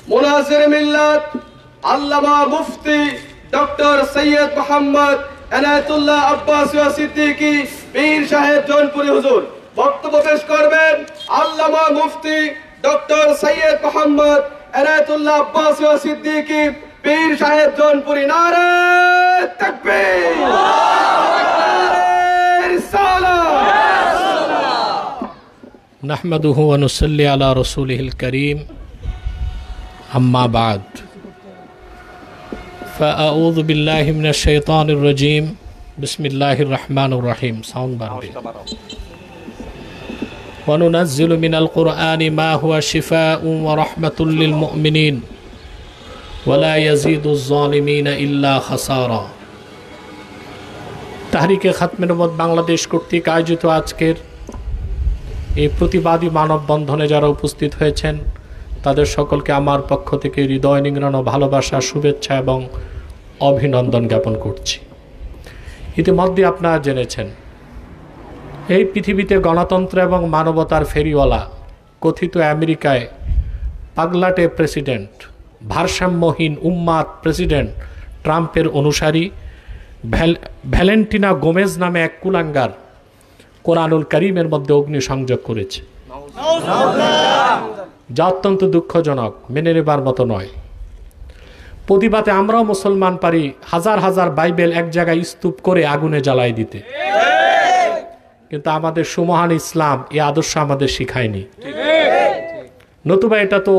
মুনাসির মিল্লাত আল্লামা মুফতি doctor Syed Mohammad Enayetullah Abbasi Siddiqui পীর সাহেব জৌনপুরী হুজুর। বক্তব্য পেশ করবেন আল্লামা মুফতি ডক্টর সৈয়দ মোহাম্মদ এনায়েতুল্লাহ আব্বাসী সিদ্দিকী পীর সাহেব জৌনপুরী। নারে তাকবীর, নারে রিসালাত। নাহমাদুহু ওয়া নুসাল্লি আলা রাসূলিহিল কারীম, আম্মা বা'দ। ফাআউযু বিল্লাহি মিনাশ শাইতানির রাজীম। বিসমিল্লাহির রহমানির রহিম। সাউন্ড বাড়বে। ওয়া নুনাজ্জিলু মিনাল কুরআনি মা হুয়া শিফাউন ওয়া রাহমাতুল লিল মুমিনিন ওয়া লা ইয়াজিদুজ জালিমিনা ইল্লা খাসারা। তাহরিকে খাতমে নবুওয়াত বাংলাদেশ কর্তৃক আয়োজিত আজকের এই প্রতিবাদী মানববন্ধনে যারা উপস্থিত হয়েছেন তাদের সকলকে আমার পক্ষ থেকে হৃদয় নিংড়ানো ভালোবাসা, শুভেচ্ছা এবং অভিনন্দন জ্ঞাপন করছি। ইতিমধ্যে আপনারা জেনেছেন এই পৃথিবীতে গণতন্ত্র এবং মানবতার ফেরিওয়ালা কথিত আমেরিকায় পাগলাটে প্রেসিডেন্ট, ভারসাম্যহীন উম্মাদ প্রেসিডেন্ট ট্রাম্পের অনুসারী ভ্যালেন্টিনা গোমেজ নামে এক কুলাঙ্গার কোরআনুল কারীমের মধ্যে অগ্নিসংযোগ করেছে, যা অত্যন্ত দুঃখজনক, মেনে নেবার মতো নয়। প্রতিবাদে আমরাও মুসলমান পারি হাজার হাজার বাইবেল এক জায়গায় স্তূপ করে আগুনে জ্বালাই দিতে, কিন্তু আমাদের সুমহান ইসলাম এই আদর্শ আমাদের শিখায়নি। নতুবা এটা তো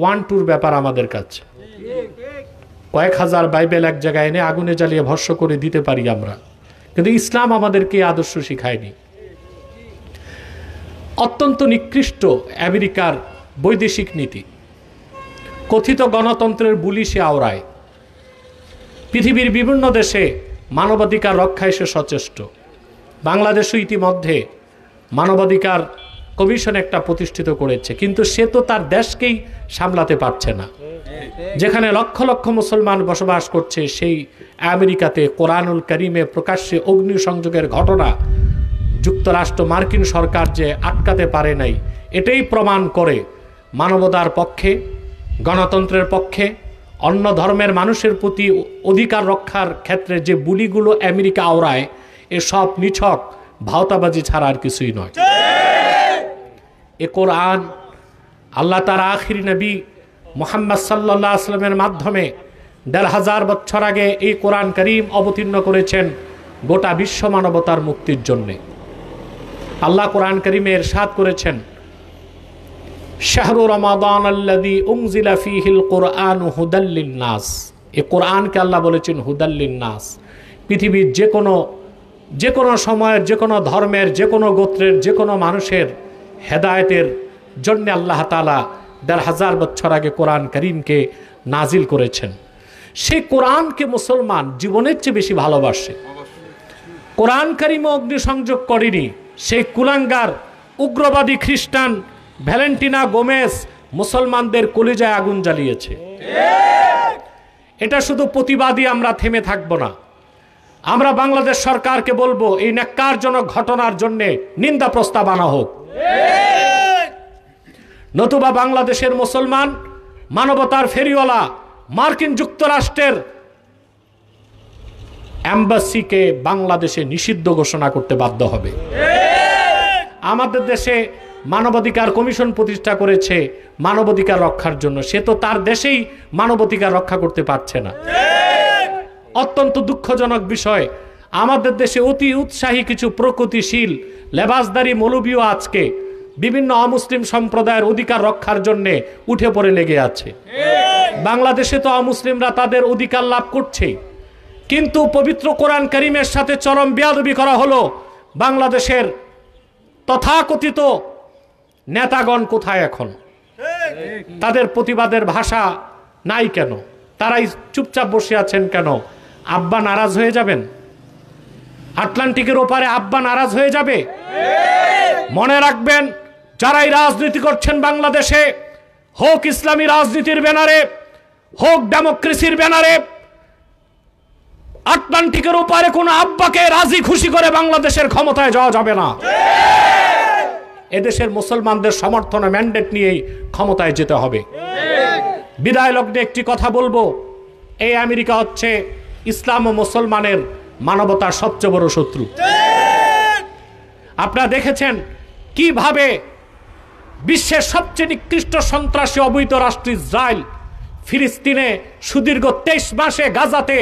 ওয়ান টুর ব্যাপার আমাদের কাছে। কয়েক হাজার বাইবেল এক জায়গায় এনে আগুনে জ্বালিয়ে ভস্ম করে দিতে পারি আমরা, কিন্তু ইসলাম আমাদেরকে এই আদর্শ শিখায়নি। অত্যন্ত নিকৃষ্ট আমেরিকার বৈদেশিক নীতি, কথিত গণতন্ত্রের বুলি সে আওড়ায়। পৃথিবীর বিভিন্ন দেশে মানবাধিকার রক্ষায় সে সচেষ্ট। বাংলাদেশও ইতিমধ্যে মানবাধিকার কমিশন একটা প্রতিষ্ঠিত করেছে, কিন্তু সে তো তার দেশকেই সামলাতে পারছে না। যেখানে লক্ষ লক্ষ মুসলমান বসবাস করছে সেই আমেরিকাতে কোরআনুল কারীমে প্রকাশ্যে অগ্নিসংযোগের ঘটনা যুক্তরাষ্ট্র মার্কিন সরকার যে আটকাতে পারে নাই, এটাই প্রমাণ করে মানবতার পক্ষে, গণতন্ত্রের পক্ষে, অন্য ধর্মের মানুষের প্রতি অধিকার রক্ষার ক্ষেত্রে যে বুলিগুলো আমেরিকা আওড়ায় এসব নিছক ভাওতাবাজি ছাড়া আর কিছুই নয়। এ কোরআন আল্লাহ তার আখিরি নবী মুহাম্মদ সাল্লাল্লাহু আলাইহি ওয়াসাল্লামের মাধ্যমে ১৫০০ বছর আগে এই কোরআন কারীম অবতীর্ণ করেছেন গোটা বিশ্ব মানবতার মুক্তির জন্যে। আল্লাহ কোরআন কারীমে ইরশাদ করেছেন, শাহরু রমাদান আল্লাযী উনজিলা ফীহিল কুরআনু হুদাল লিন-নাস। এই কোরআনকে আল্লাহ বলেছেন হুদাল লিন-নাস। পৃথিবীর যে কোনো সময়ের, যে কোনো ধর্মের, যে কোনো গোত্রের, যে কোনো মানুষের হেদায়েতের জন্য আল্লাহ তাআলা ১৫০০ বছর আগে কোরআন কারীমকে নাজিল করেছেন। সেই কোরআনকে মুসলমান জীবনের চেয়ে বেশি ভালোবাসে। কোরআন কারীমে অগ্নিসংযোগ করেনি সেই কুলাঙ্গার উগ্রবাদী খ্রিস্টান ভ্যালেন্টিনা গোমেজ মুসলমানদের কলিজায় আগুন জ্বালিয়েছে। এটা শুধু প্রতিবাদী আমরা থেমে থাকব না। আমরা বাংলাদেশ সরকারকে বলবো এই ন্যাক্কারজনক ঘটনার জন্য নিন্দা প্রস্তাব আনা হোক, নতুবা বাংলাদেশের মুসলমান মানবতার ফেরিওয়ালা মার্কিন যুক্তরাষ্ট্রের এম্বাসিকে বাংলাদেশে নিষিদ্ধ ঘোষণা করতে বাধ্য হবে। আমাদের দেশে মানবাধিকার কমিশন প্রতিষ্ঠা করেছে মানবাধিকার রক্ষার জন্য, সে তো তার দেশেই মানবাধিকার রক্ষা করতে পারছে না। অত্যন্ত দুঃখজনক বিষয়, আমাদের দেশে অতি উৎসাহী কিছু প্রগতিশীল লেবাসদারি মৌলবীও আজকে বিভিন্ন অমুসলিম সম্প্রদায়ের অধিকার রক্ষার জন্য উঠে পড়ে লেগে আছে। বাংলাদেশে তো অমুসলিমরা তাদের অধিকার লাভ করছে, কিন্তু পবিত্র কোরআন কারীমের সাথে চরম বেয়াদবি করা হলো। বাংলাদেশের তথাকথিত নেতাগণ কোথায় এখন? তাদের প্রতিবাদের ভাষা নাই কেন? তারাই চুপচাপ বসে আছেন কেন? আব্বা নারাজ হয়ে যাবেন? আটলান্টিকের ওপারে আব্বা নারাজ হয়ে যাবে? মনে রাখবেন, যারাই রাজনীতি করছেন বাংলাদেশে, হোক ইসলামী রাজনীতির ব্যানারে, হোক ডেমোক্রেসির ব্যানারে, আটলান্টিকের ওপারে কোন আব্বাকে রাজি খুশি করে বাংলাদেশের ক্ষমতায় যাওয়া যাবে না। এদেশের মুসলমানদের সমর্থনে ম্যান্ডেট নিয়েই ক্ষমতায় যেতে হবে। বিদায় লগ্নে একটি কথা বলবো, এই আমেরিকা হচ্ছে ইসলাম ও মুসলমানের মানবতার সবচেয়ে বড় শত্রু। আপনারা দেখেছেন কিভাবে বিশ্বের সবচেয়ে নিকৃষ্ট সন্ত্রাসী অবৈধ রাষ্ট্র ইসরায়েল ফিলিস্তিনে সুদীর্ঘ 23 মাসে গাজাতে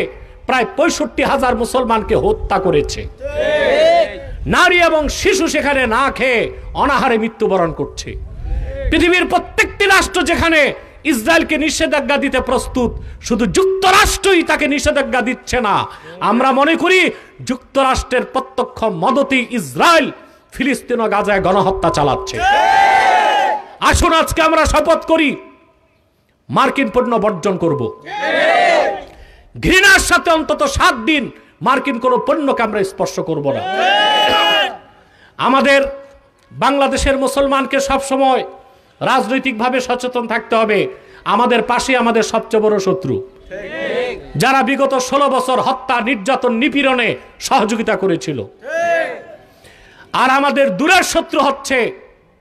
প্রায় 65,000 মুসলমানকে হত্যা করেছে। নারী এবং শিশু সেখানে না খেয়ে অনাহারে মৃত্যুবরণ করছে। পৃথিবীর প্রত্যেকটি রাষ্ট্র যেখানে ইসরায়েলকে নিষেধাজ্ঞা দিতে প্রস্তুত, শুধু যুক্তরাষ্ট্রই তাকে নিষেধাজ্ঞা দিচ্ছে না। আমরা মনে করি যুক্তরাষ্ট্রের প্রত্যক্ষ মদতি ইসরায়েল ফিলিস্তিন ও গাজায় গণহত্যা চালাচ্ছে। আসুন আজকে আমরা শপথ করি মার্কিন পণ্য বর্জন করব। ঘৃণার সাথে অন্তত 7 দিন মার্কিন কোনো পণ্যকে আমরা স্পর্শ করব না। আমাদের বাংলাদেশের মুসলমানকে সবসময় রাজনৈতিকভাবে সচেতন থাকতে হবে। আমাদের পাশে আমাদের সবচেয়ে বড় শত্রু, যারা বিগত 16 বছর হত্যা, নির্যাতন, নিপীড়নে সহযোগিতা করেছিল। আর আমাদের দূরের শত্রু হচ্ছে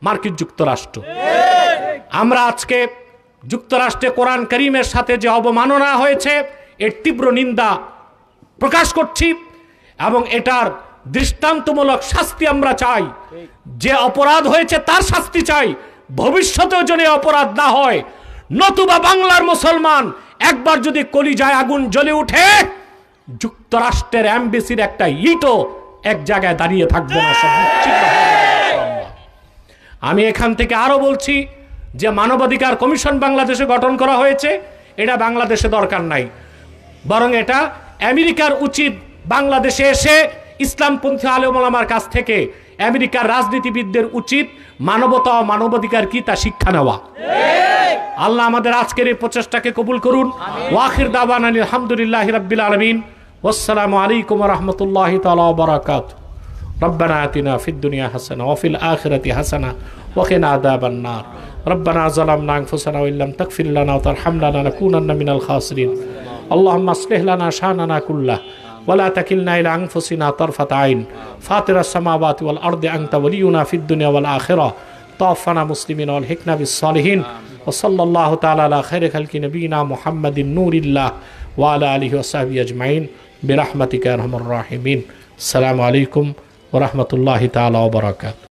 মার্কিন যুক্তরাষ্ট্র। আমরা আজকে যুক্তরাষ্ট্রে কোরআন কারীমের সাথে যে অবমাননা হয়েছে এর তীব্র নিন্দা প্রকাশ করছি এবং এটার দৃষ্টান্তমূলক শাস্তি আমরা চাই। যে অপরাধ হয়েছে তার শাস্তি চাই, ভবিষ্যতেও যেন অপরাধ না হয়। নতুবা বাংলার মুসলমান একবার যদি কলিজায় আগুন জ্বলে উঠে, যুক্তরাষ্ট্রের এমবেসির একটা ইটও এক জায়গায় দাঁড়িয়ে থাকবে না। আমি এখান থেকে আরো বলছি যে মানবাধিকার কমিশন বাংলাদেশে গঠন করা হয়েছে, এটা বাংলাদেশে দরকার নাই, বরং এটা আমেরিকার উচিত বাংলাদেশে এসে ইসলামপন্থী আলেম ওলামার কাছ থেকে আমেরিকার রাজনীতিবিদদের উচিত মানবতা ও মানবাধিকার কি তা শিক্ষা নেওয়া। আল্লাহ আমাদের আজকের এই প্রচেষ্টাকে কবুল করুন। ওয়াখির দাওয়ানা আলহামদুলিল্লাহি রাব্বিল আলামিন। ওয়াসসালামু আলাইকুম ওয়া রাহমাতুল্লাহি তাআলা ওয়া বারাকাতুহু। ربنا آتنا في الدنيا حسنة وفي الآخرة حسنة وقنا عذاب النار. ربنا ظلمنا أنفسنا وإن لم تغفر لنا وترحمنا لنكونن من الخاسرين. اللهم اصلح لنا شأننا كله ولا تكلنا إلى أنفسنا طرفة عين. فاطر السماوات والأرض أنت ولينا في الدنيا والآخرة. توفنا مسلمين والحقنا بالصالحين. وصلى الله تعالى على خير خلق نبينا محمد نور الله وعلى آله وصحبه أجمعين برحمتك يا أرحم الراحمين. السلام عليكم ورحمة الله تعالى وبركاته.